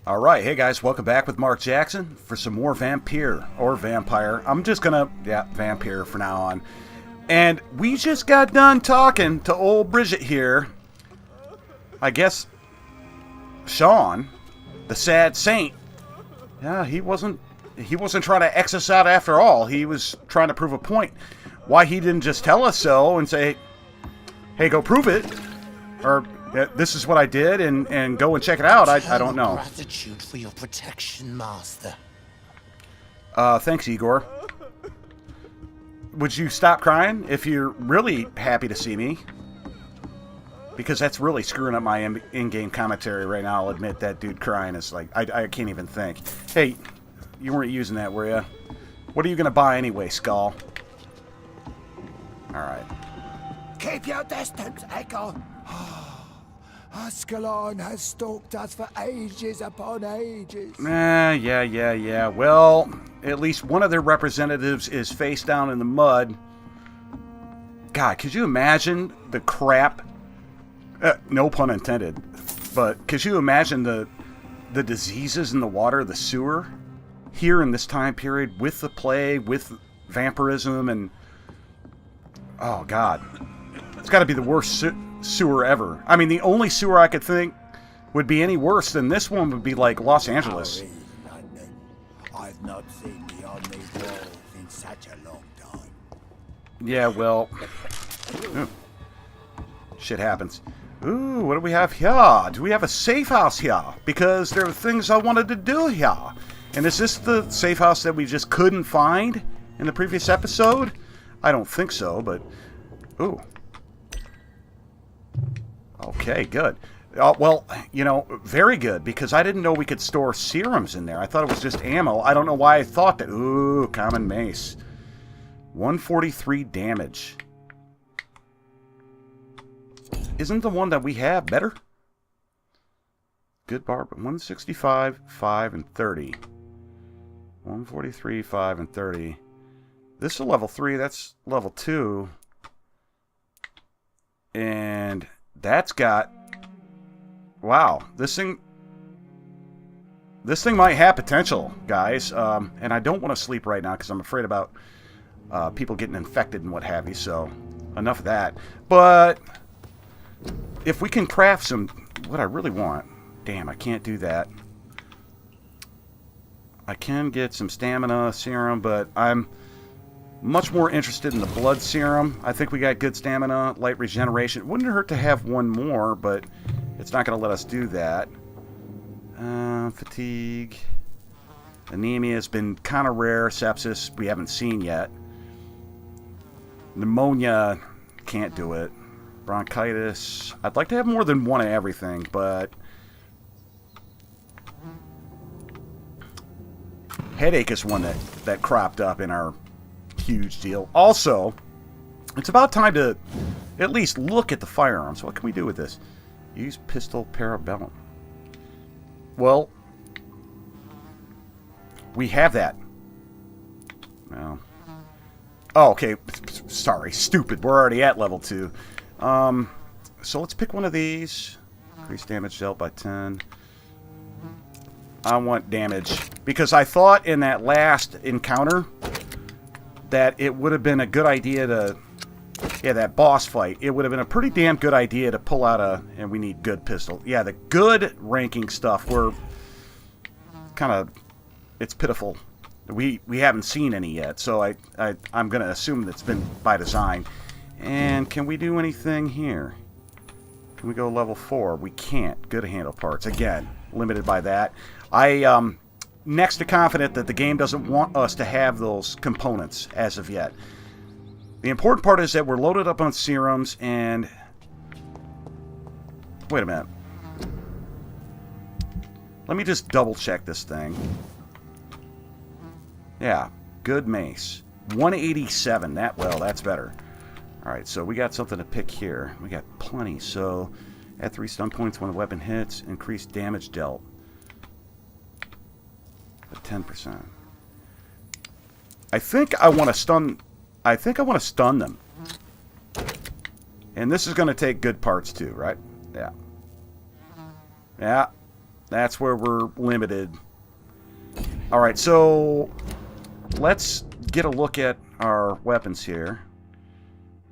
Alright, hey guys, welcome back with Mark Jackson for some more Vampyr, or Vampire. I'm just gonna, Vampyr for now on. And we just got done talking to old Bridget here. I guess Sean, the sad saint, yeah, he wasn't trying to X us out after all. He was trying to prove a point. Why he didn't just tell us so and say, hey, go prove it, or this is what I did, and go and check it out. I don't know. Gratitude for your protection, Master. Thanks, Igor. Would you stop crying if you're really happy to see me? Because that's really screwing up my in-game commentary right now. I'll admit that dude crying is like, I can't even think. Hey, you weren't using that, were you? What are you going to buy anyway, Skull? Alright. Keep your distance, Echo. Ascalon has stalked us for ages upon ages. Yeah. Well, at least one of their representatives is face down in the mud. God, could you imagine the crap? No pun intended. But could you imagine the diseases in the water, the sewer, here in this time period with the plague, with vampirism, and oh God, it's got to be the worst sewer ever. I mean, the only sewer I could think would be any worse than this one would be like Los Angeles. I've not seen beyond these walls in such a long time. Yeah, well, shit happens. Ooh, what do we have here? Do we have a safe house here? Because there are things I wanted to do here. And is this the safe house that we just couldn't find in the previous episode? I don't think so, but ooh. Okay, good. Well, you know, very good, because I didn't know we could store serums in there. I thought it was just ammo. I don't know why I thought that. Ooh, common mace. 143 damage. Isn't the one that we have better? Good barb. 165, 5, and 30. 143, 5, and 30. This is a level 3. That's level 2. And that's got... Wow. This thing might have potential, guys. And I don't want to sleep right now because I'm afraid about people getting infected and what have you. So, enough of that. But if we can craft some... What I really want... Damn, I can't do that. I can get some stamina serum, but I'm much more interested in the blood serum. I think we got good stamina, light regeneration. It wouldn't hurt to have one more, but it's not going to let us do that. Fatigue. Anemia has been kind of rare. Sepsis, we haven't seen yet. Pneumonia, can't do it. Bronchitis. I'd like to have more than one of everything, but headache is one that cropped up in our huge deal. Also, it's about time to at least look at the firearms. What can we do with this? Use pistol parabellum. Well, we have that. No. Oh, okay. Sorry. Stupid. We're already at level 2. So let's pick one of these. Increase damage dealt by 10. I want damage. Because I thought in that last encounter that it would have been a good idea to... Yeah, that boss fight. It would have been a pretty damn good idea to pull out a... And we need good pistol. Yeah, the good ranking stuff, we're kind of... It's pitiful. We haven't seen any yet, so I'm going to assume that's been by design. And can we do anything here? Can we go level 4? We can't. Good handle parts. Again, limited by that. I next to confident that the game doesn't want us to have those components as of yet. The important part is that we're loaded up on serums and... Wait a minute. Let me just double check this thing. Yeah, good mace. 187. That's better. Alright, so we got something to pick here. We got plenty. So, add 3 stun points when the weapon hits. Increase damage dealt. 10%. I think I want to stun... I think I want to stun them. And this is going to take good parts too, right? Yeah. Yeah. That's where we're limited. Alright, so let's get a look at our weapons here.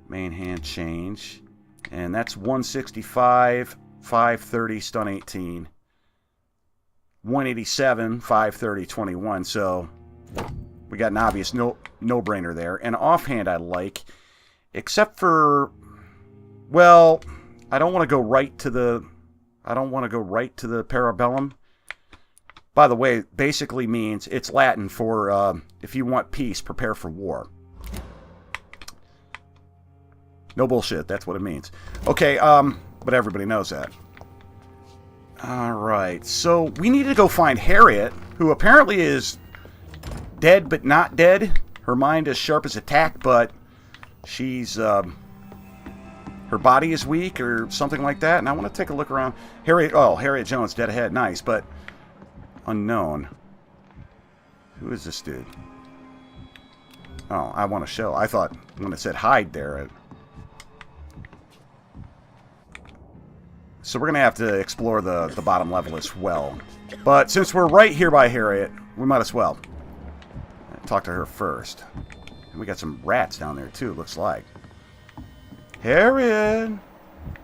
Main hand change. And that's 165, 530, stun 18. 187, 530, 21. So we got an obvious no-brainer there. And offhand I like, except for, well, I don't want to go right to the Parabellum. By the way, basically means it's Latin for if you want peace, prepare for war. No bullshit, that's what it means. Okay, but everybody knows that. Alright, so we need to go find Harriet, who apparently is dead but not dead. Her mind is sharp as a tack, but she's, her body is weak or something like that. And I want to take a look around. Harriet Jones, dead ahead, nice, but unknown. Who is this dude? Oh, I want to show. I thought when it said hide there. So we're going to have to explore the bottom level as well. But since we're right here by Harriet, we might as well talk to her first. And we got some rats down there too, looks like. Harriet!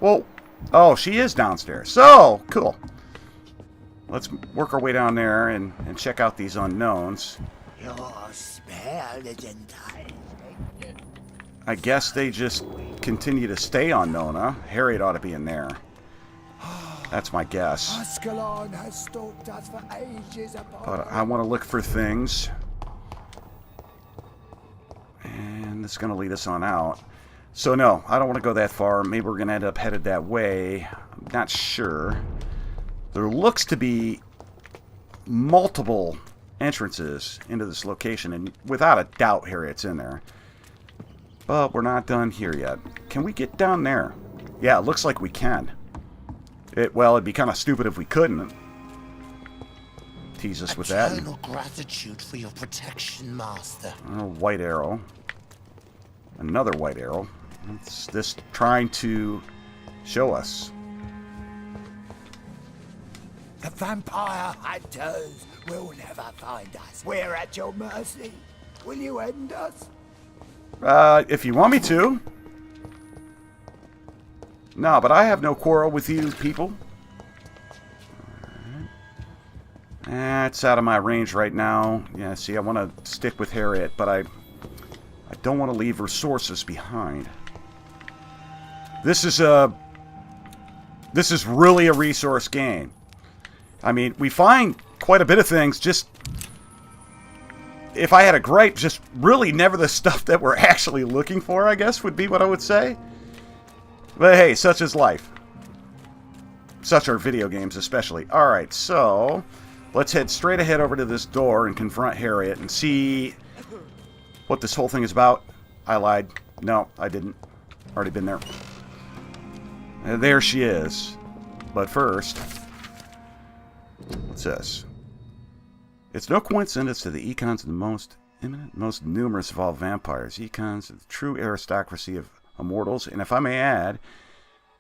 Well, oh, she is downstairs. So, cool. Let's work our way down there and check out these unknowns. Your spare Gentile. I guess they just continue to stay unknown, huh? Harriet ought to be in there. That's my guess. Ascalon has stalked us for ages upon. But I want to look for things. And it's going to lead us on out. So no, I don't want to go that far. Maybe we're going to end up headed that way. I'm not sure. There looks to be multiple entrances into this location. And without a doubt, Harriet's in there. But we're not done here yet. Can we get down there? Yeah, it looks like we can. Well, it'd be kind of stupid if we couldn't. Tease us with that. Eternal gratitude for your protection, Master. A white arrow. Another white arrow. What's this trying to show us? The vampire hunters will never find us. We're at your mercy. Will you end us? If you want me to. No, but I have no quarrel with you people. It's out of my range right now. Yeah, see, I want to stick with Harriet, but I don't want to leave resources behind. This is really a resource game. I mean, we find quite a bit of things, just if I had a gripe, just really never the stuff that we're actually looking for, I guess, would be what I would say. But hey, such is life. Such are video games, especially. Alright, so let's head straight ahead over to this door and confront Harriet and see what this whole thing is about. I lied. No, I didn't. Already been there. And there she is. But first, what's this? It's no coincidence that the Econs are the most imminent, most numerous of all vampires. Econs are the true aristocracy of immortals, and if I may add,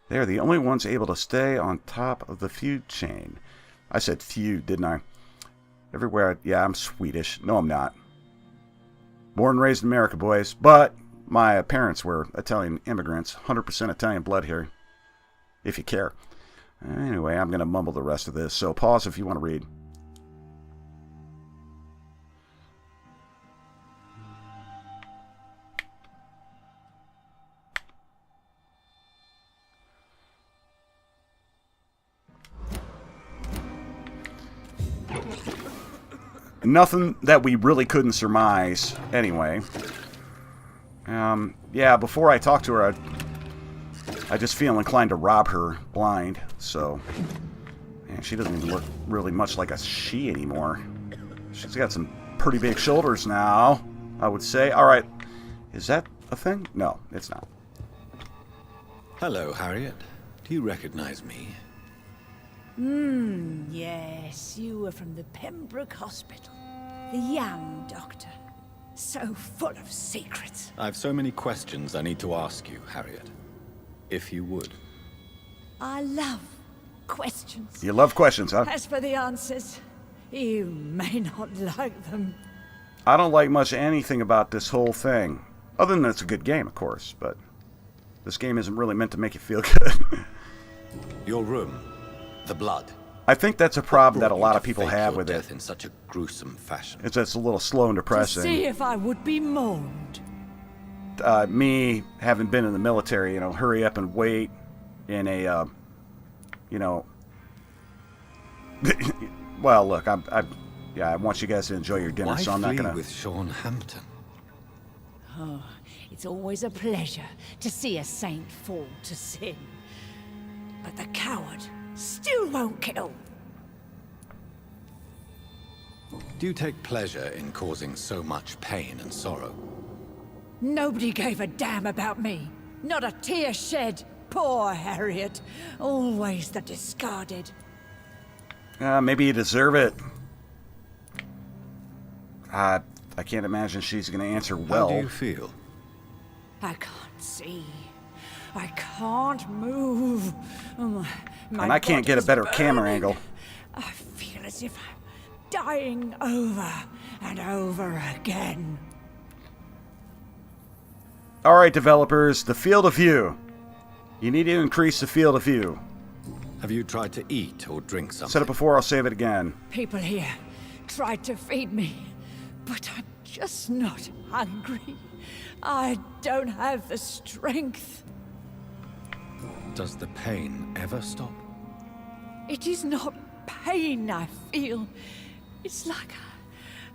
they are the only ones able to stay on top of the feud chain. I said feud, didn't I? Everywhere, yeah, I'm Swedish. No, I'm not. Born and raised in America, boys. But my parents were Italian immigrants. 100% Italian blood here, if you care. Anyway, I'm going to mumble the rest of this, so pause if you want to read. Nothing that we really couldn't surmise, anyway. Yeah, before I talk to her, I just feel inclined to rob her blind, so... Man, she doesn't even look really much like a she anymore. She's got some pretty big shoulders now, I would say. Alright, is that a thing? No, it's not. Hello, Harriet. Do you recognize me? Yes, you were from the Pembroke Hospital. The young doctor. So full of secrets. I've so many questions I need to ask you, Harriet. If you would. I love questions. You love questions, huh? As for the answers, you may not like them. I don't like much anything about this whole thing. Other than it's a good game, of course, but this game isn't really meant to make you feel good. Your room, the blood. I think that's a problem that a Brought you lot to of people fake have your with death it. in such a gruesome fashion. It's just a little slow and To depressing. see if I would be mourned. Me having been in the military, hurry up and wait in a, well, look, I want you guys to enjoy your dinner, Why so I'm not flee gonna. with Sean Hampton? Oh, it's always a pleasure to see a saint fall to sin. But the coward still won't kill. Do you take pleasure in causing so much pain and sorrow? Nobody gave a damn about me. Not a tear shed. Poor Harriet. Always the discarded. Maybe you deserve it. I can't imagine she's gonna answer well. How do you feel? I can't see. I can't move. My And I can't get a body's better camera burning. angle. I feel as if I'm dying over and over again. All right, developers, the field of view. You need to increase the field of view. Have you tried to eat or drink something? Said it before, I'll save it again. People here tried to feed me, but I'm just not hungry. I don't have the strength. Does the pain ever stop? It is not pain I feel. It's like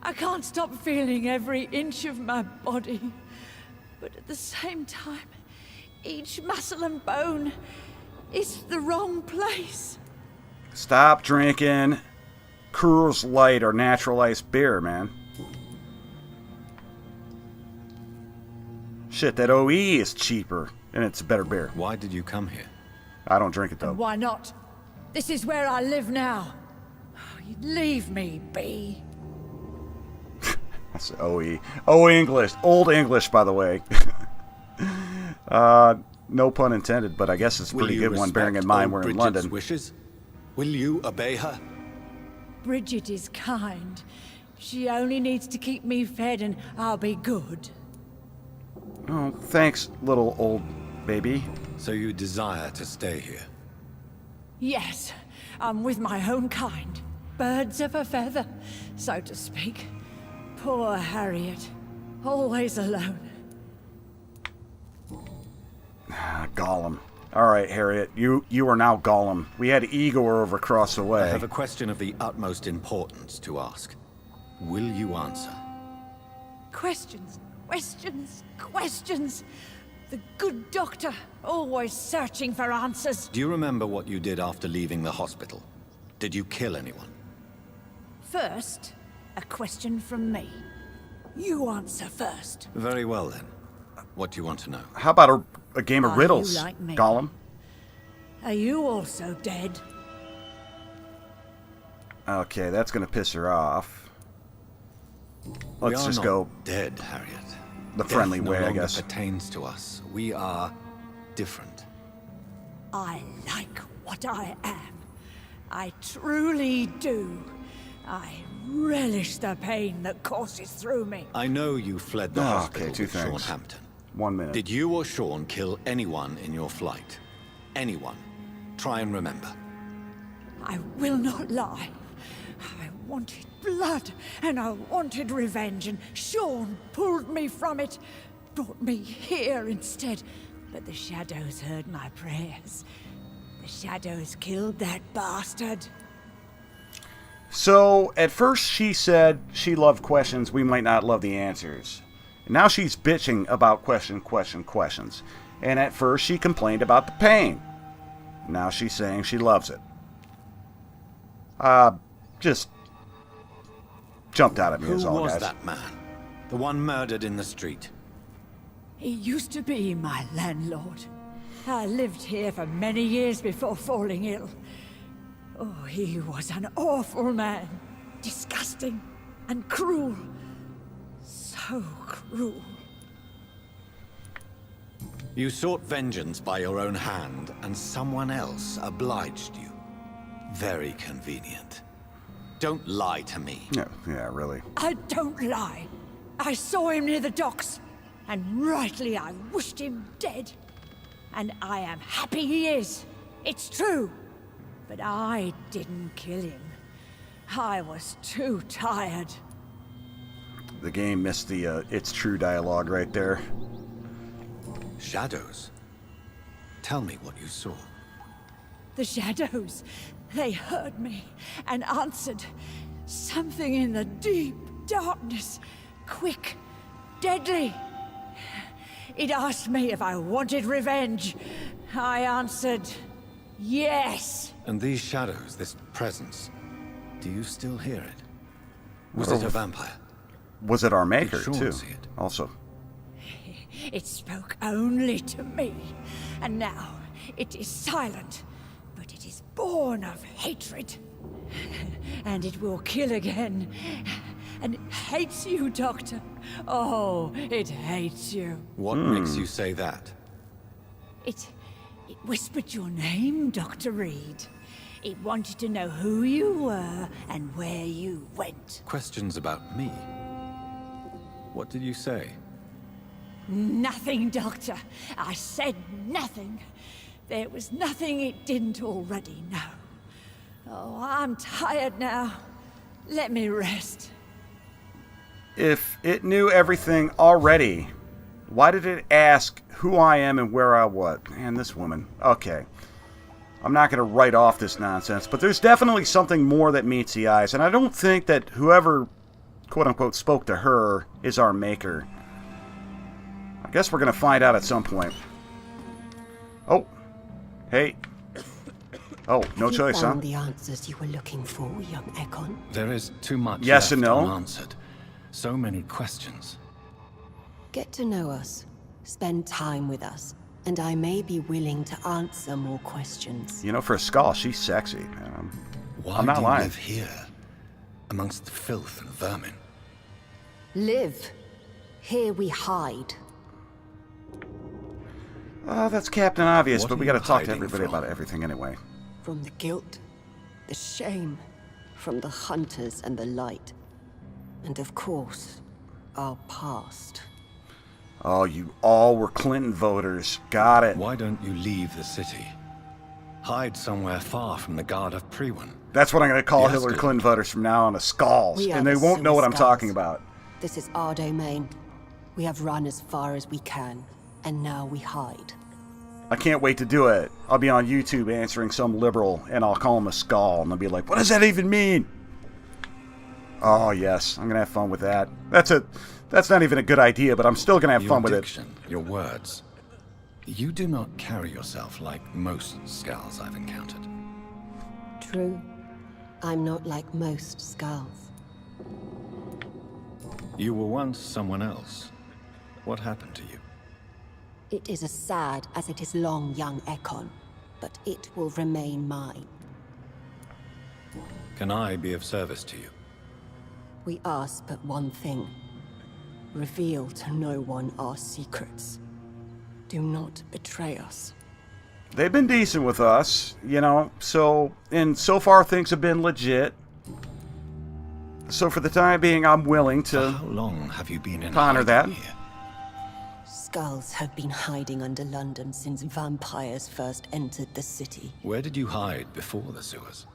I can't stop feeling every inch of my body. But at the same time, each muscle and bone is the wrong place. Stop drinking Coors Light or natural ice beer, man. Shit, that OE is cheaper, and it's a better beer. Why did you come here? I don't drink it, though. Why not? This is where I live now. Leave me be. That's OE. OE English. Old English, by the way. No pun intended, but I guess it's a pretty good one, bearing in mind we're in Bridget's London. wishes? Will you obey her? Bridget is kind. She only needs to keep me fed and I'll be good. Oh, thanks, little old baby. So you desire to stay here? Yes, I'm with my own kind. Birds of a feather, so to speak. Poor Harriet. Always alone. Gollum. All right, Harriet, you are now Gollum. We had Igor over across the way. I have a question of the utmost importance to ask. Will you answer? Questions, questions, questions. The good doctor, always searching for answers. Do you remember what you did after leaving the hospital? Did you kill anyone? First, a question from me. You answer first. Very well then. What do you want to know? How about a game of Are riddles, you like me? Gollum? Are you also dead? Okay, that's gonna piss her off. We Let's are just not go dead, Harriet. the Death friendly no way, I longer guess. pertains to us. We are different. I like what I am. I truly do. I relish the pain that courses through me. I know you fled the Oh, hospital okay, two with Sean things. Hampton. 1 minute. Did you or Sean kill anyone in your flight? Anyone? Try and remember. I will not lie. I wanted blood, and I wanted revenge, and Sean pulled me from it, brought me here instead. But the shadows heard my prayers. The shadows killed that bastard. So, at first she said she loved questions, we might not love the answers. Now she's bitching about questions. And at first she complained about the pain. Now she's saying she loves it. Just jumped out at me Who is all, was guys. that man? The one murdered in the street? He used to be my landlord. I lived here for many years before falling ill. Oh, he was an awful man. Disgusting and cruel. So cruel. You sought vengeance by your own hand, and someone else obliged you. Very convenient. Don't lie to me. Yeah, really. I don't lie. I saw him near the docks, and rightly I wished him dead. And I am happy he is. It's true. But I didn't kill him. I was too tired. The game missed the "it's true" dialogue right there. Shadows? Tell me what you saw. The shadows, they heard me and answered. Something in the deep darkness, quick, deadly. It asked me if I wanted revenge. I answered, yes. And these shadows, this presence, do you still hear it? Was it a vampire? Was it our maker, Did Sean too? see it? Also. It spoke only to me, and now it is silent, but it is born of hatred. And it will kill again. And it hates you, Doctor. Oh, it hates you. What makes you say that? It whispered your name, Dr. Reed. It wanted to know who you were and where you went. Questions about me? What did you say? Nothing, Doctor. I said nothing. There was nothing it didn't already know. Oh, I'm tired now. Let me rest. If it knew everything already, why did it ask who I am and where I was? Man, this woman. Okay. I'm not going to write off this nonsense, but there's definitely something more that meets the eyes, and I don't think that whoever, quote-unquote, spoke to her is our maker. I guess we're going to find out at some point. Oh. Hey. Oh, no choice, huh? You found the answers you were looking for, young Ekon? There is too much Yes left and no. unanswered. So many questions. Get to know us. Spend time with us. And I may be willing to answer more questions. You know, for a skull, she's sexy, man. Why I'm not do you lying. live here, amongst the filth and vermin? Live. Here we hide. Oh, that's Captain Obvious, What but are we got to you talk to hiding everybody from? about everything anyway. From the guilt, the shame, from the hunters and the light. And of course, our past. Oh, you all were Clinton voters. Got it. Why don't you leave the city? Hide somewhere far from the guard of Priwen. That's what I'm going to call Yes, Hillary good. Clinton voters from now on, the skulls. We are And they the won't know what I'm Silver talking Skulls. about. This is our domain. We have run as far as we can, and now we hide. I can't wait to do it. I'll be on YouTube answering some liberal, and I'll call him a skull, and they'll be like, what does that even mean? Oh, yes. I'm going to have fun with that. That's not even a good idea, but I'm still going to have Your fun with it. diction, your words. You do not carry yourself like most skulls I've encountered. True. I'm not like most skulls. You were once someone else. What happened to you? It is as sad as it is long, young Ekon, but it will remain mine. Can I be of service to you? We ask but one thing. Reveal to no one our secrets. Do not betray us. They've been decent with us, you know, and so far things have been legit. So for the time being, I'm willing For to how long have you been in honor that. hiding here? Skulls have been hiding under London since vampires first entered the city. Where did you hide before the sewers?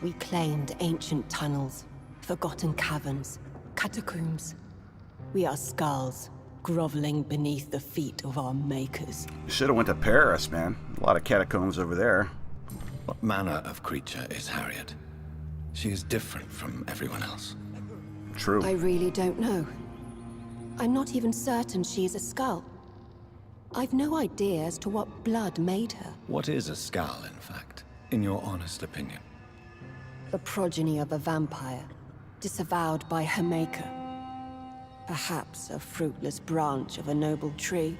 We claimed ancient tunnels, forgotten caverns, catacombs. We are skulls, groveling beneath the feet of our makers. Should have went to Paris, man. A lot of catacombs over there. What manner of creature is Harriet? She is different from everyone else. True. I really don't know. I'm not even certain she is a skull. I've no idea as to what blood made her. What is a skull, in fact, in your honest opinion? The progeny of a vampire, disavowed by her maker. Perhaps a fruitless branch of a noble tree.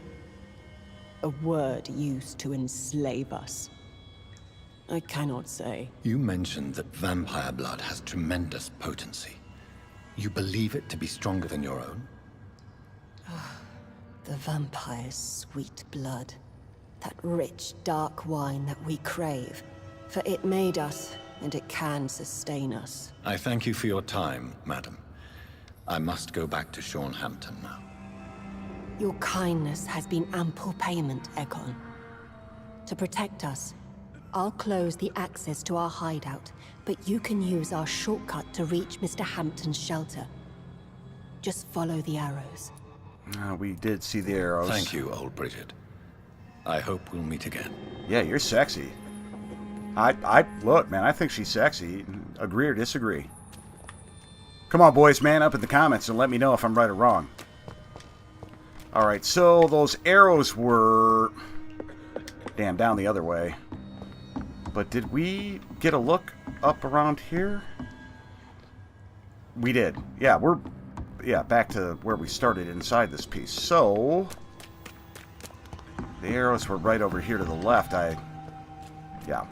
A word used to enslave us. I cannot say. You mentioned that vampire blood has tremendous potency. You believe it to be stronger than your own? The vampire's sweet blood. That rich, dark wine that we crave. For it made us, and it can sustain us. I thank you for your time, madam. I must go back to Hampton now. Your kindness has been ample payment, Egon. To protect us, I'll close the access to our hideout, but you can use our shortcut to reach Mr. Hampton's shelter. Just follow the arrows. We did see the arrows. Thank you, old Bridget. I hope we'll meet again. Yeah, you're sexy. Look, man, I think she's sexy. Agree or disagree? Come on, boys, man up in the comments and let me know if I'm right or wrong. Alright, so those arrows were... Damn, down the other way. But did we get a look up around here? We did. Yeah, we're... Yeah, back to where we started inside this piece. So... The arrows were right over here to the left. Yeah.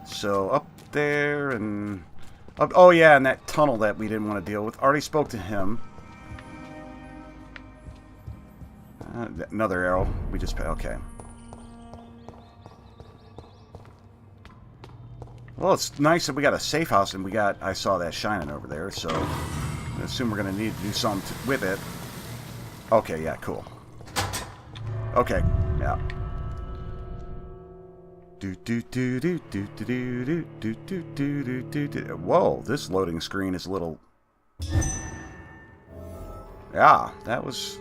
So, up there and... Oh, yeah, and that tunnel that we didn't want to deal with. Already spoke to him. Another arrow. We just... Okay. Well, it's nice that we got a safe house and we got... I saw that shining over there, so... I assume we're going to need to do something with it. Okay, yeah, cool. Okay, yeah. Whoa, this loading screen is a little... Yeah, that was...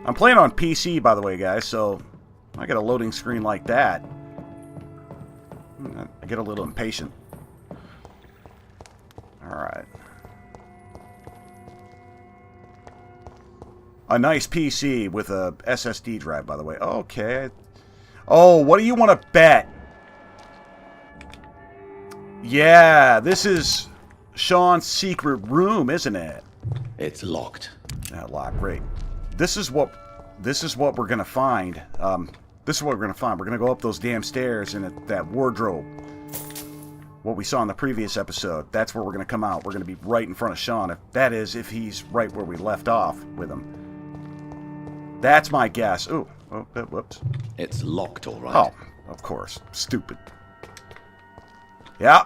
I'm playing on PC, by the way, guys, so... I get a loading screen like that. I get a little impatient. Alright. A nice PC with a SSD drive, by the way. Okay. Oh, what do you want to bet? Yeah, this is Sean's secret room, isn't it? It's locked. Not locked. Great. This is what we're gonna find. This is what we're gonna find. We're gonna go up those damn stairs in that wardrobe. What we saw in the previous episode. That's where we're gonna come out. We're gonna be right in front of Sean. If he's right where we left off with him. That's my guess. Ooh. Oh, whoops. It's locked, all right. Oh, of course. Stupid. Yeah.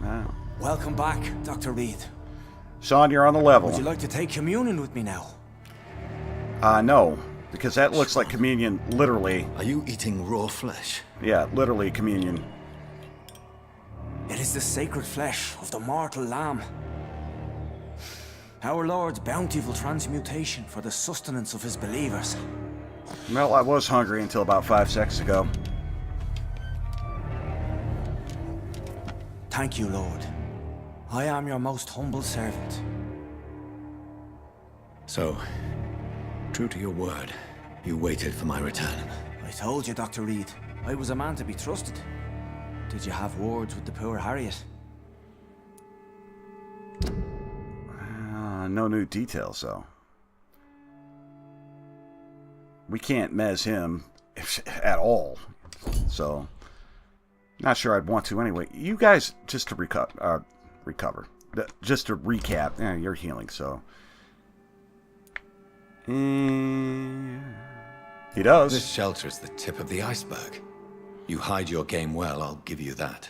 Wow. Welcome back, Dr. Reed. Sean, you're on the level. Would you like to take communion with me now? No. Because that looks like communion, literally. Are you eating raw flesh? Yeah, literally communion. It is the sacred flesh of the mortal lamb. Our Lord's bountiful transmutation for the sustenance of his believers. Well, I was hungry until about 5 seconds ago. Thank you, Lord. I am your most humble servant. So, true to your word, you waited for my return. I told you, Dr. Reed, I was a man to be trusted. Did you have words with the poor Harriet? No new details, though. We can't mez him at all. So, not sure I'd want to anyway. You guys, just to recover. Just to recap, you're healing, so. He does. This shelter is the tip of the iceberg. You hide your game well, I'll give you that.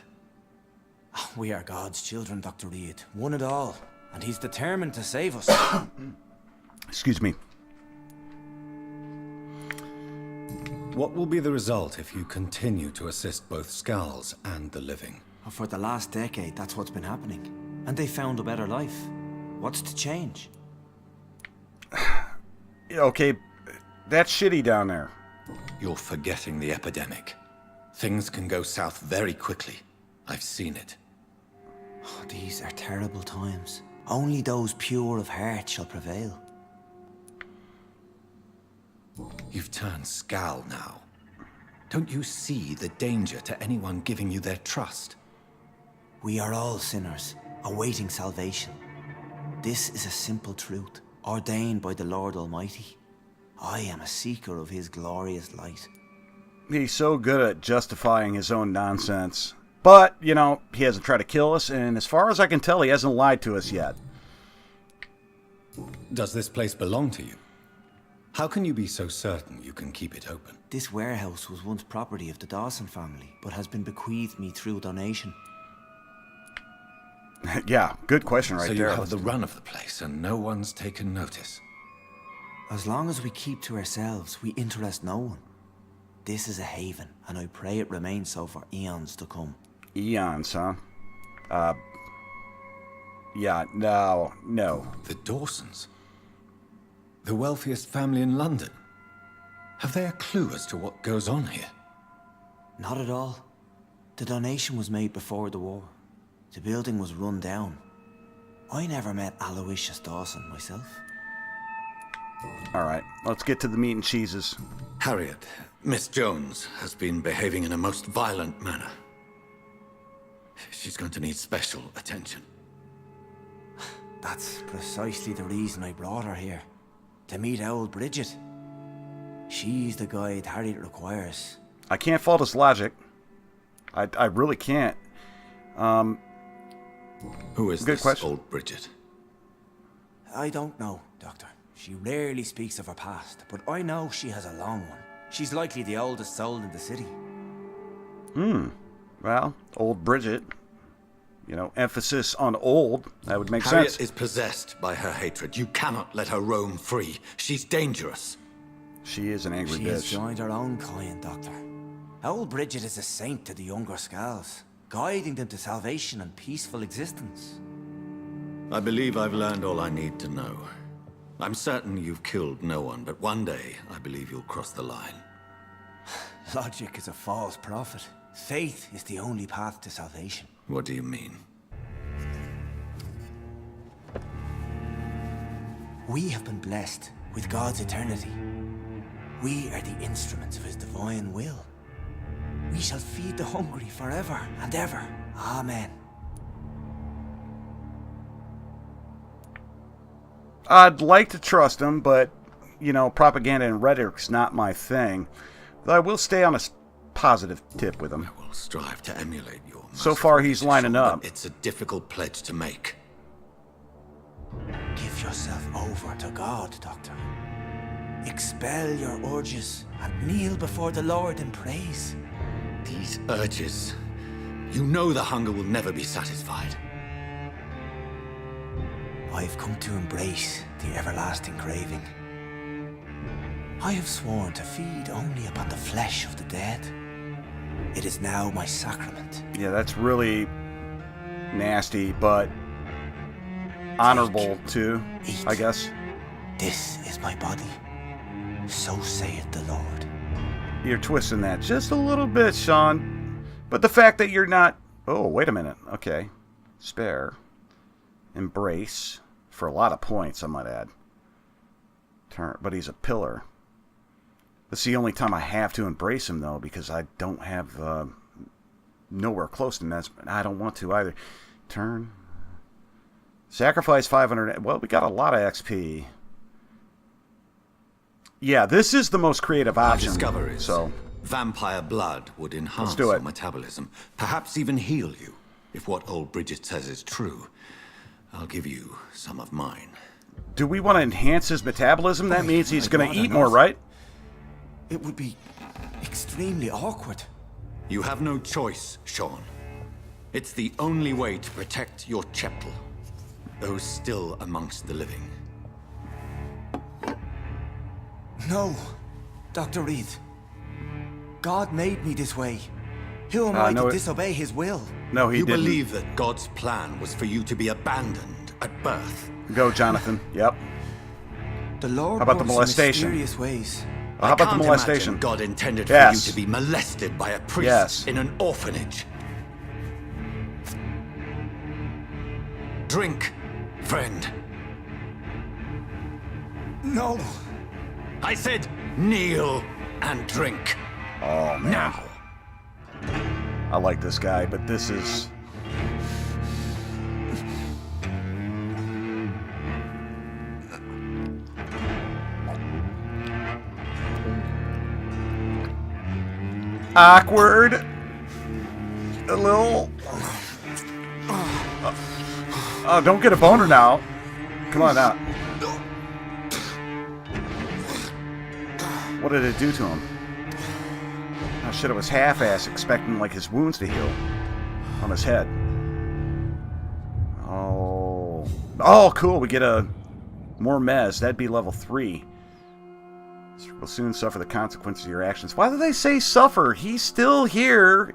We are God's children, Dr. Reed. One and all. And he's determined to save us. Excuse me. What will be the result if you continue to assist both Skulls and the living? For the last decade, that's what's been happening. And they found a better life. What's to change? Okay, that's shitty down there. You're forgetting the epidemic. Things can go south very quickly. I've seen it. Oh, these are terrible times. Only those pure of heart shall prevail. You've turned Skull now. Don't you see the danger to anyone giving you their trust? We are all sinners, awaiting salvation. This is a simple truth, ordained by the Lord Almighty. I am a seeker of his glorious light. He's so good at justifying his own nonsense. But, you know, he hasn't tried to kill us, and as far as I can tell, he hasn't lied to us yet. Does this place belong to you? How can you be so certain you can keep it open? This warehouse was once property of the Dawson family, but has been bequeathed me through donation. Yeah, good question right So you there. have the run of the place and no one's taken notice. As long as we keep to ourselves, we interest no one. This is a haven, and I pray it remains so for eons to come. Eons, huh? Yeah, no. The Dawsons? The wealthiest family in London? Have they a clue as to what goes on here? Not at all. The donation was made before the war. The building was run down. I never met Aloysius Dawson myself. Alright, let's get to the meat and cheeses. Harriet, Miss Jones has been behaving in a most violent manner. She's going to need special attention. That's precisely the reason I brought her here. To meet old Bridget. She's the guide Harriet requires. I can't fault his logic. I really can't. Who is Good this question. old Bridget? I don't know, Doctor. She rarely speaks of her past, but I know she has a long one. She's likely the oldest soul in the city. Well, old Bridget. You know, emphasis on old. That would make Harriet sense. is possessed by her hatred. You cannot let her roam free. She's dangerous. She is an angry She has bitch. joined her own kind, Doctor. Old Bridget is a saint to the younger Scals, guiding them to salvation and peaceful existence. I believe I've learned all I need to know. I'm certain you've killed no one, but one day I believe you'll cross the line. Logic is a false prophet. Faith is the only path to salvation. What do you mean? We have been blessed with God's eternity. We are the instruments of His divine will. We shall feed the hungry forever and ever. Amen. I'd like to trust him, but, you know, propaganda and rhetoric's not my thing. Though I will stay on a positive tip with him. I will strive to emulate your So far, he's merciful lining decision, up. but it's a difficult pledge to make. Give yourself over to God, Doctor. Expel your urges and kneel before the Lord in praise. These urges. You know the hunger will never be satisfied. I've come to embrace the everlasting craving. I have sworn to feed only upon the flesh of the dead. It is now my sacrament. Yeah, that's really nasty, but honorable too, Eat. I guess. This is my body. So saith the Lord. You're twisting that just a little bit, Sean. But the fact that you're not... Oh, wait a minute. Okay. Spare. Embrace. For a lot of points, I might add. Turn. But he's a pillar. That's the only time I have to embrace him, though, because I don't have... nowhere close to that. I don't want to either. Turn. Sacrifice 500... Well, we got a lot of XP. Yeah, this is the most creative Our option. discoveries. So, Vampire blood would enhance do your it. metabolism, perhaps even heal you. If what old Bridget says is true, I'll give you some of mine. do we want to enhance his metabolism? That means he's I'd going to rather eat more, not. right? It would be extremely awkward. You have no choice, Sean. It's the only way to protect your cheptel, those still amongst the living. No, Dr. Reed. God made me this way. Who am I no, to it- disobey His will? No, he You didn't. believe that God's plan was for you to be abandoned at birth. Go, Jonathan. Yep. The Lord How about the works in molestation? mysterious ways. How about the Can't molestation? imagine God intended Yes. for you to be molested by a priest Yes. in an orphanage. Drink, friend. No. I said kneel and drink. Oh, man. Now. I like this guy, but this is... awkward. A little... Oh, don't get a boner now. Come on now. What did it do to him? Oh shit, it was half-ass, expecting like his wounds to heal on his head. Oh. Oh, cool. We get a more mez. That'd be level 3. Will soon suffer the consequences of your actions. Why do they say suffer? He's still here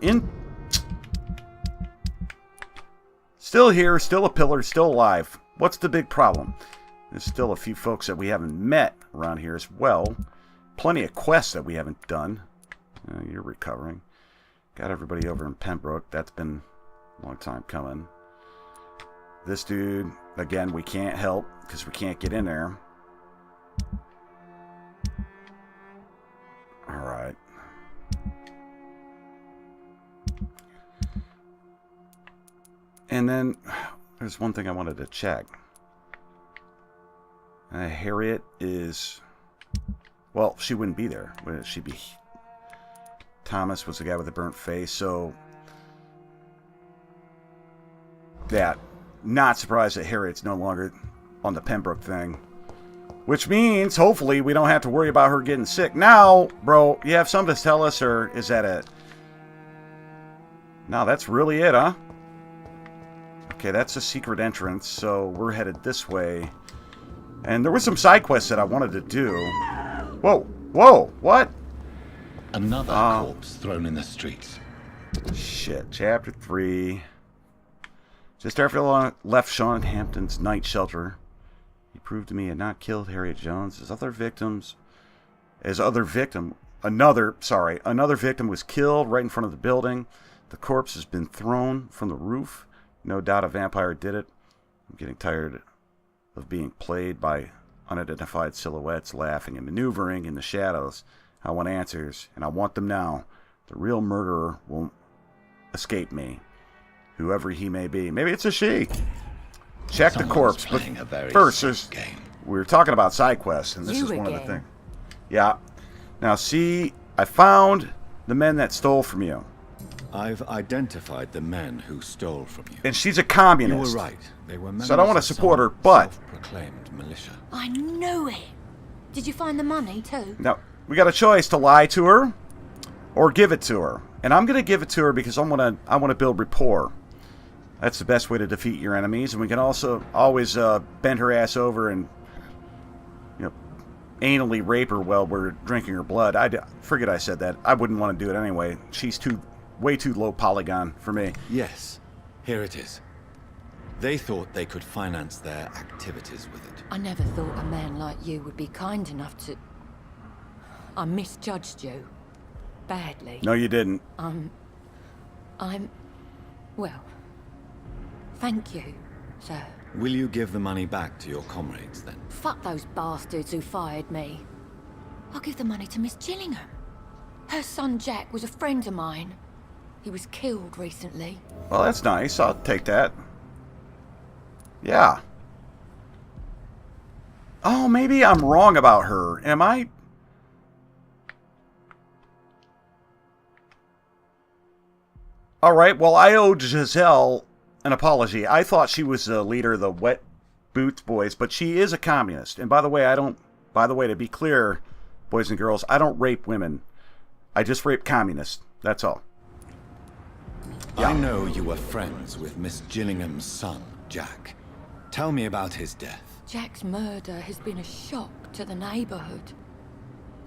Still here, still a pillar, still alive. What's the big problem? There's still a few folks that we haven't met around here as well. Plenty of quests that we haven't done. You're recovering. Got everybody over in Pembroke. That's been a long time coming. This dude, again, we can't help because we can't get in there. Alright. And then, there's one thing I wanted to check. Harriet is... Well, she wouldn't be there. Would she be... Thomas was the guy with the burnt face, so... Yeah, not surprised that Harriet's no longer on the Pembroke thing. Which means, hopefully, we don't have to worry about her getting sick. Now, bro, you have something to tell us, or is that it? No, that's really it, huh? Okay, that's a secret entrance, so we're headed this way. And there were some side quests that I wanted to do. Whoa, whoa, what? Another corpse thrown in the streets. Shit, chapter 3. Just after I left Sean Hampton's night shelter, he proved to me he had not killed Harriet Jones. Another victim was killed right in front of the building. The corpse has been thrown from the roof. No doubt a vampire did it. I'm getting tired of being played by unidentified silhouettes laughing and maneuvering in the shadows. I want answers, and I want them now. The real murderer won't escape me, whoever he may be. Maybe it's a she. Check the corpse, but first, we were talking about side quests, and this is one of the things. Yeah. Now, see, I found the men that stole from you. I've identified the men who stole from you. And she's a communist. You were right. They were members so I don't want to support her, but... self-proclaimed militia. I knew it. Did you find the money, too? Now, we got a choice to lie to her or give it to her. And I'm going to give it to her because I want to build rapport. That's the best way to defeat your enemies. And we can also always bend her ass over and, you know, anally rape her while we're drinking her blood. Forget I said that. I wouldn't want to do it anyway. She's way too low polygon for me. Yes, here it is. They thought they could finance their activities with it. I never thought a man like you would be kind enough to... I misjudged you. Badly. No, you didn't. Well, thank you, sir. Will you give the money back to your comrades, then? Fuck those bastards who fired me. I'll give the money to Miss Gillingham. Her son Jack was a friend of mine. He was killed recently. Well, that's nice. I'll take that. Yeah. Oh, maybe I'm wrong about her. Am I? Alright, well, I owe Giselle an apology. I thought she was the leader of the Wet Boots Boys, but she is a communist. And by the way, to be clear, boys and girls, I don't rape women. I just rape communists. That's all. Yeah. I know you were friends with Miss Gillingham's son, Jack. Tell me about his death. Jack's murder has been a shock to the neighborhood.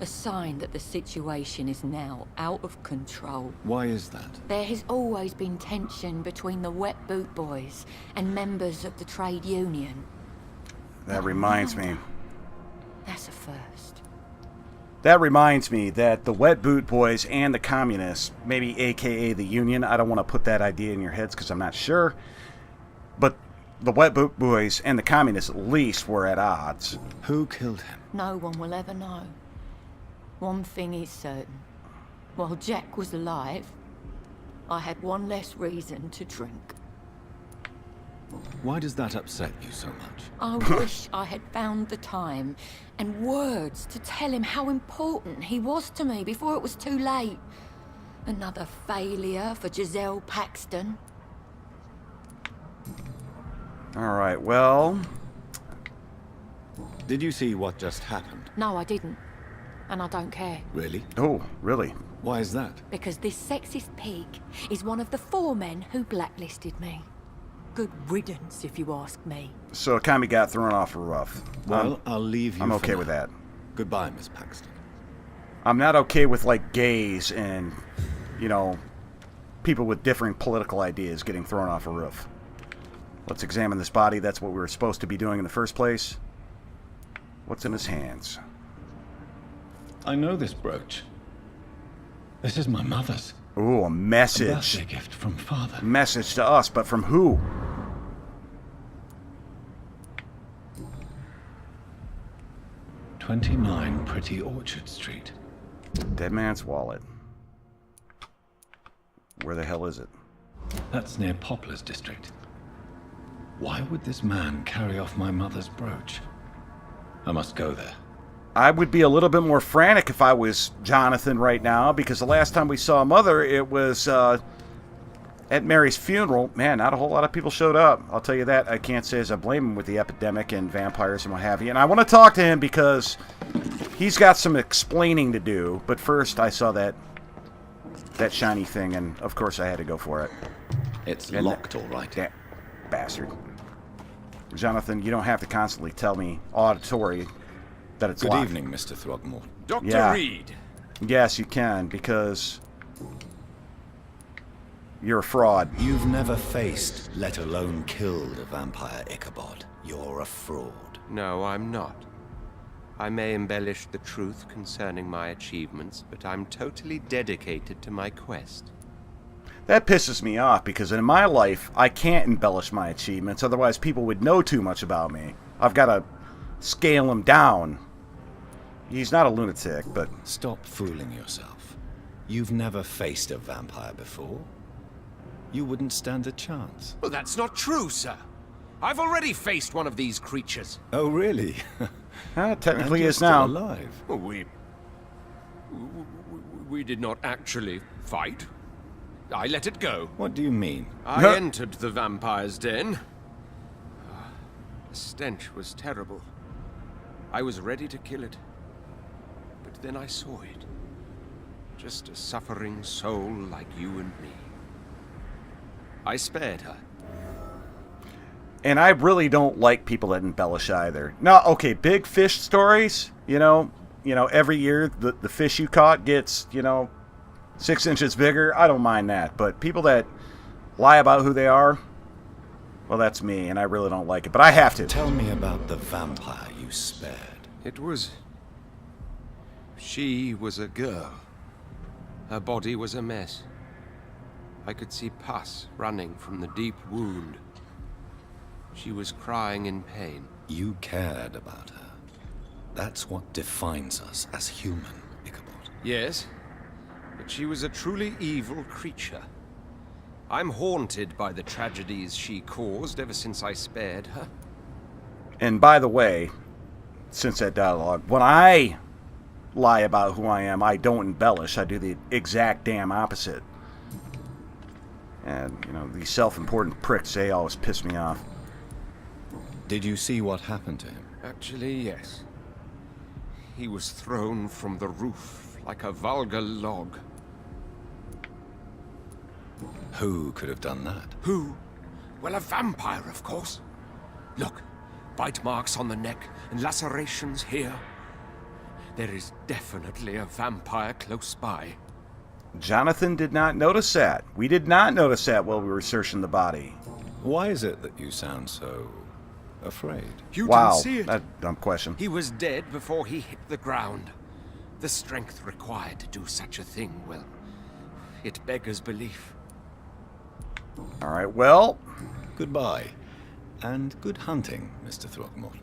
A sign that the situation is now out of control. Why is that? There has always been tension between the Wet Boot Boys and members of the trade union. That reminds me. That's a first. That reminds me that the Wet Boot Boys and the Communists, maybe aka the Union, I don't want to put that idea in your heads because I'm not sure, but the Wet Boot Boys and the Communists at least were at odds. Who killed him? No one will ever know. One thing is certain. While Jack was alive, I had one less reason to drink. Why does that upset you so much? I wish I had found the time and words to tell him how important he was to me before it was too late. Another failure for Giselle Paxton. Alright, well... Did you see what just happened? No, I didn't. and I don't care. Really? Oh, really? Why is that? Because this sexist pig is one of the 4 men who blacklisted me. Good riddance, if you ask me. So Kami got thrown off a roof. Well, I'll leave you. I'm for okay now. with that. Goodbye, Miss Paxton. I'm not okay with, like, gays and, you know, people with different political ideas getting thrown off a roof. Let's examine this body. That's what we were supposed to be doing in the first place. What's in his hands? I know this brooch. This is my mother's. Ooh, a A message. birthday gift from father. Message to us, but from who? "29 Pretty Orchard Street." Dead man's wallet. Where the hell is it? That's near Poplar's district. Why would this man carry off my mother's brooch? I must go there. I would be a little bit more frantic if I was Jonathan right now, because the last time we saw Mother, it was at Mary's funeral. Man, not a whole lot of people showed up. I'll tell you that. I can't say as I blame him with the epidemic and vampires and what have you. And I want to talk to him because he's got some explaining to do. But first, I saw that shiny thing, and of course I had to go for it. It's And locked, all right. That bastard. Jonathan, you don't have to constantly tell me auditory that it's Good locked. evening, Mr. Throgmorton. Dr. Yeah. Reed. Yes, you can, because you're a fraud. You've never faced, let alone killed, a vampire, Ichabod. You're a fraud. No, I'm not. I may embellish the truth concerning my achievements, but I'm totally dedicated to my quest. That pisses me off, because in my life, I can't embellish my achievements, otherwise people would know too much about me. I've got to scale him down. He's not a lunatic, but... Stop fooling yourself. You've never faced a vampire before. You wouldn't stand a chance. Well, that's not true, sir. I've already faced one of these creatures. Oh, really? Technically And is you're now. still alive. Well, we did not actually fight. I let it go. What do you mean? I entered the vampire's den. The stench was terrible. I was ready to kill it. But then I saw it. Just a suffering soul like you and me. I spared her. And I really don't like people that embellish either. Now, okay, big fish stories, you know, every year the fish you caught gets, 6 inches bigger. I don't mind that. But people that lie about who they are, well, that's me, and I really don't like it. But I have to. Tell me about the vampire you spared. She was a girl. Her body was a mess. I could see pus running from the deep wound. She was crying in pain. You cared about her. That's what defines us as human, Ichabod. Yes, but she was a truly evil creature. I'm haunted by the tragedies she caused ever since I spared her. And by the way, since that dialogue, when I lie about who I am, I don't embellish. I do the exact damn opposite. And, these self-important pricks, they always piss me off. Did you see what happened to him? Actually, yes. He was thrown from the roof like a vulgar log. Who could have done that? Who? Well, a vampire, of course. Look, bite marks on the neck and lacerations here. There is definitely a vampire close by. Jonathan did not notice that. We did not notice that while we were searching the body. Why is it that you sound so afraid? You Wow, didn't see it. that dumb question. He was dead before he hit the ground. The strength required to do such a thing, well, it beggars belief. All right, well, Goodbye. And good hunting, Mr. Throgmorton.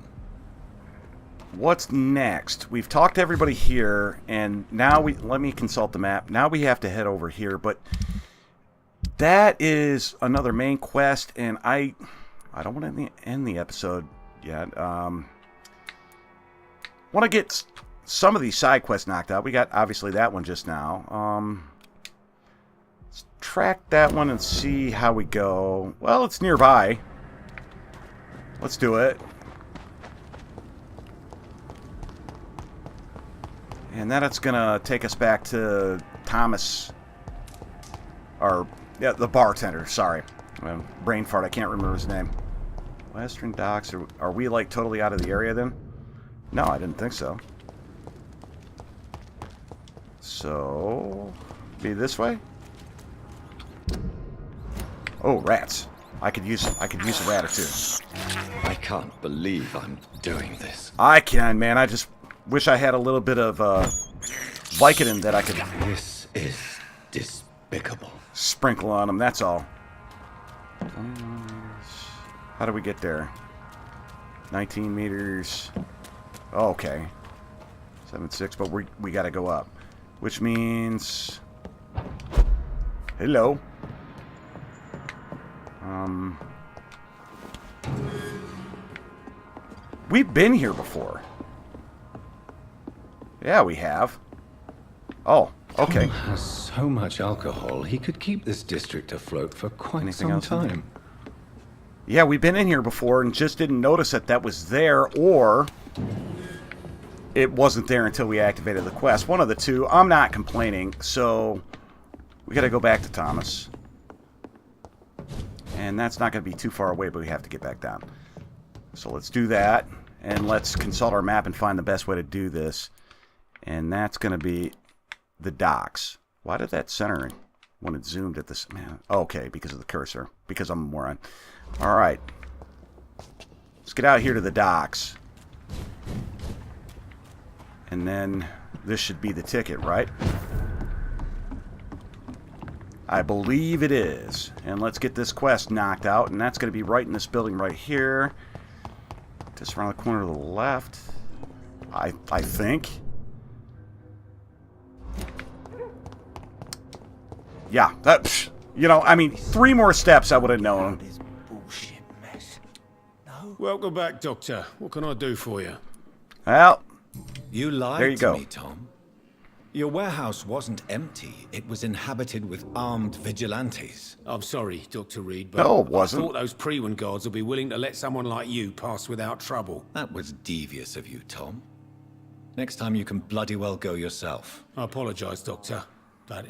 what's next? We've talked to everybody here, and now let me consult the map. Now we have to head over here, but that is another main quest, and I don't want to end the episode yet. Want to get some of these side quests knocked out. We got, obviously, that one just now. Let's track that one and see how we go. Well, it's nearby. Let's do it. And then it's gonna take us back to Thomas, or yeah, the bartender. Sorry, brain fart. I can't remember his name. Western Docks. Are we like totally out of the area then? No, I didn't think so. So, be this way. Oh, rats! I could use a rat or two. I can't believe I'm doing this. I can, man. I just wish I had a little bit of Vicodin that I could This is despicable. sprinkle on them. That's all. How do we get there? 19 meters. Oh, okay. 7.6, but we got to go up, which means hello. We've been here before. Yeah, we have. Oh, okay. Tom has so much alcohol, he could keep this district afloat for quite Anything some else in there? time. Yeah, we've been in here before and just didn't notice that was there, or it wasn't there until we activated the quest. One of the two. I'm not complaining, so we got to go back to Thomas. And that's not going to be too far away, but we have to get back down. So let's do that, and let's consult our map and find the best way to do this. And that's going to be the docks. Why did that center when it zoomed at this? Man, okay, because of the cursor. Because I'm a moron. All right. Let's get out here to the docks. And then this should be the ticket, right? I believe it is. And let's get this quest knocked out. And that's going to be right in this building right here. Just around the corner to the left. I think. Yeah, that, you know, I mean, 3 more steps I would have known. This bullshit mess. No? Welcome back, Doctor. What can I do for you? Well, You lied There you to go. me, Tom. Your warehouse wasn't empty. It was inhabited with armed vigilantes. I'm sorry, Dr. Reed, but No, it wasn't. I thought those Prewen guards would be willing to let someone like you pass without trouble. That was devious of you, Tom. Next time you can bloody well go yourself. I apologize, Doctor, but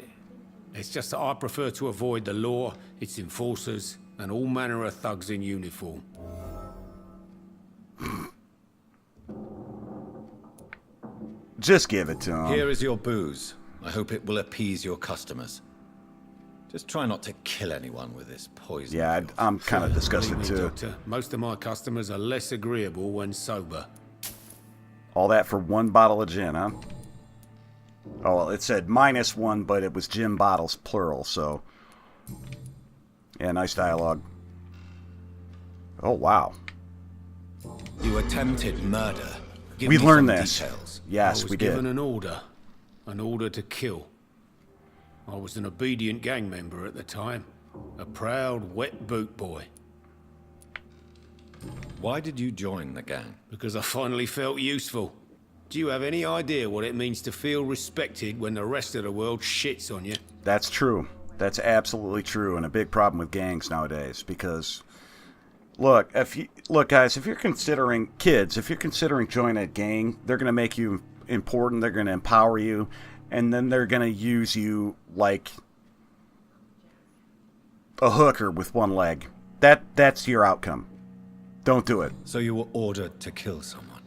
it's just that I prefer to avoid the law, its enforcers, and all manner of thugs in uniform. just give it to him. Here is your booze. I hope it will appease your customers. Just try not to kill anyone with this poison. Yeah, I'm kind of disgusted Believe me, too. Doctor, most of my customers are less agreeable when sober. All that for 1 bottle of gin, huh? Oh, well, it said -1, but it was gin bottles, plural, so... Yeah, nice dialogue. Oh, wow. You attempted murder. Give We me learned some this. details. Yes, I was we given did. an order to kill. I was an obedient gang member at the time, a proud wet boot boy, Why did you join the gang? because I finally felt useful. Do you have any idea what it means to feel respected when the rest of the world shits on you? That's true. That's absolutely true, and a big problem with gangs nowadays, because... Look, guys, if you're considering joining a gang, they're going to make you important, they're going to empower you, and then they're going to use you like a hooker with one leg. That's your outcome. Don't do it. So you were ordered to kill someone.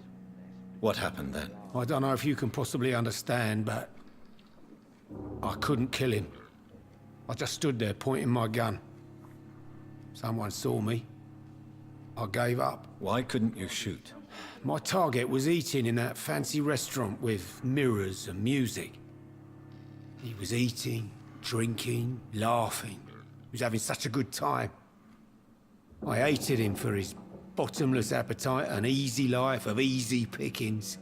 What happened then? I don't know if you can possibly understand, but I couldn't kill him. I just stood there pointing my gun. Someone saw me. I gave up. Why couldn't you shoot? My target was eating in that fancy restaurant with mirrors and music. He was eating, drinking, laughing. He was having such a good time. I hated him for his bottomless appetite and easy life of easy pickings.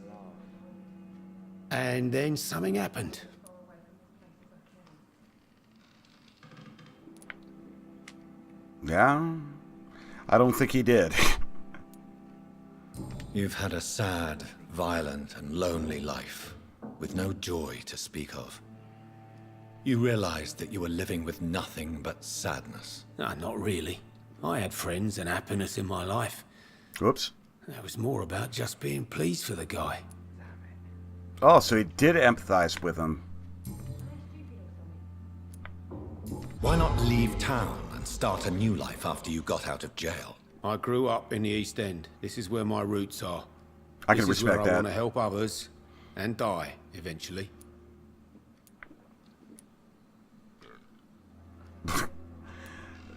And then something happened. Yeah? I don't think he did. You've had a sad, violent, and lonely life, with no joy to speak of. You realized that you were living with nothing but sadness. No, not really. I had friends and happiness in my life. Whoops. It was more about just being pleased for the guy. Oh, so he did empathize with him. Why not leave town and start a new life after you got out of jail? I grew up in the East End. This is where my roots are. I can This is where respect I that. want to help others and die eventually.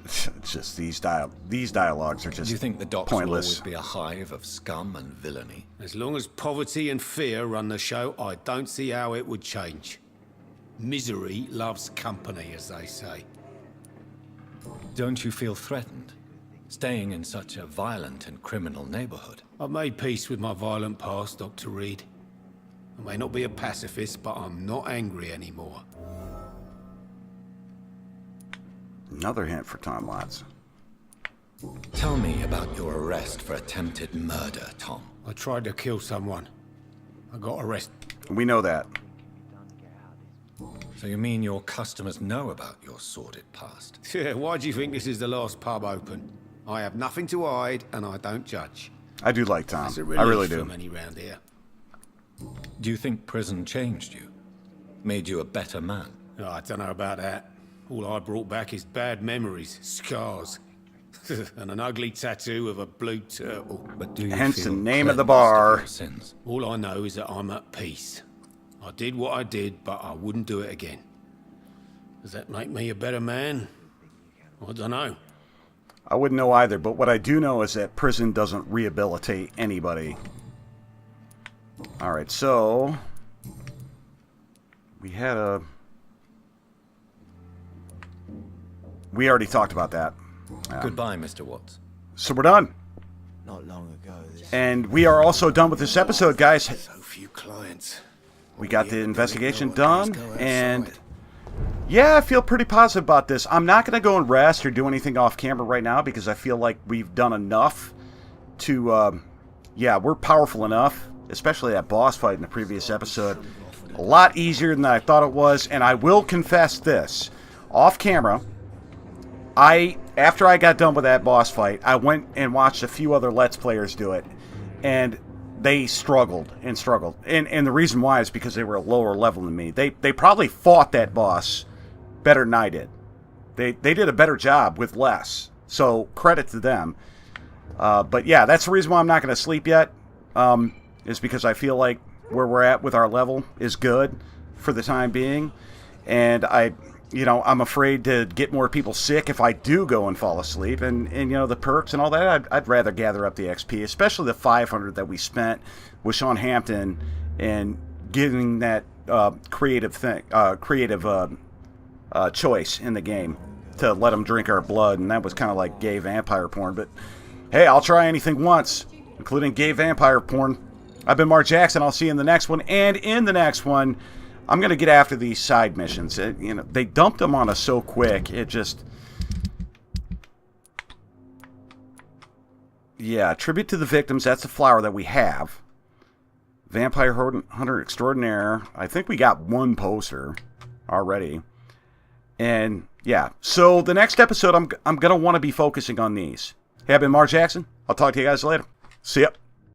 It's just these dialogues are just Do you think the docks pointless. will always be a hive of scum and villainy? As long as poverty and fear run the show, I don't see how it would change. Misery loves company, as they say. Don't you feel threatened, staying in such a violent and criminal neighborhood? I've made peace with my violent past, Dr. Reed. I may not be a pacifist, but I'm not angry anymore. Another hint for Tom Watts. Tell me about your arrest for attempted murder, Tom. I tried to kill someone. I got arrested. We know that. So you mean your customers know about your sordid past? Yeah, why do you think this is the last pub open? I have nothing to hide, and I don't judge. I do like Tom. It's a I relief really for do. many round here. Do you think prison changed you? Made you a better man? Oh, I don't know about that. All I brought back is bad memories, scars, and an ugly tattoo of a blue turtle. But do you Hence feel the name of the cleansed bar. your sins? All I know is that I'm at peace. I did what I did, but I wouldn't do it again. Does that make me a better man? I don't know. I wouldn't know either, but what I do know is that prison doesn't rehabilitate anybody. Alright, so... We had a... We already talked about that. Goodbye, Mr. Watts. So we're done. Not long ago, this And we are also done with this episode, guys. So few clients. We got the investigation done, and... Yeah, I feel pretty positive about this. I'm not going to go and rest or do anything off camera right now because I feel like we've done enough to, yeah, we're powerful enough, especially that boss fight in the previous episode. A lot easier than I thought it was, and I will confess this. Off camera, after I got done with that boss fight, I went and watched a few other Let's Players do it, and they struggled and struggled. And the reason why is because they were a lower level than me. They probably fought that boss better than I did. They did a better job with less. So credit to them. But yeah, that's the reason why I'm not going to sleep yet. Is because I feel like where we're at with our level is good for the time being. And I'm afraid to get more people sick if I do go and fall asleep. And the perks and all that, I'd rather gather up the XP, especially the 500 that we spent with Sean Hampton and getting that creative choice in the game to let them drink our blood. And that was kind of like gay vampire porn. But hey, I'll try anything once, including gay vampire porn. I've been Mark Jackson. I'll see you in the next one. And in the next one, I'm going to get after these side missions. They dumped them on us so quick. It just... Yeah, tribute to the victims. That's the flower that we have. Vampire Hunter Extraordinaire. I think we got one poster already. And, yeah. So, the next episode, I'm going to want to be focusing on these. Hey, I've been Mark Jackson. I'll talk to you guys later. See ya.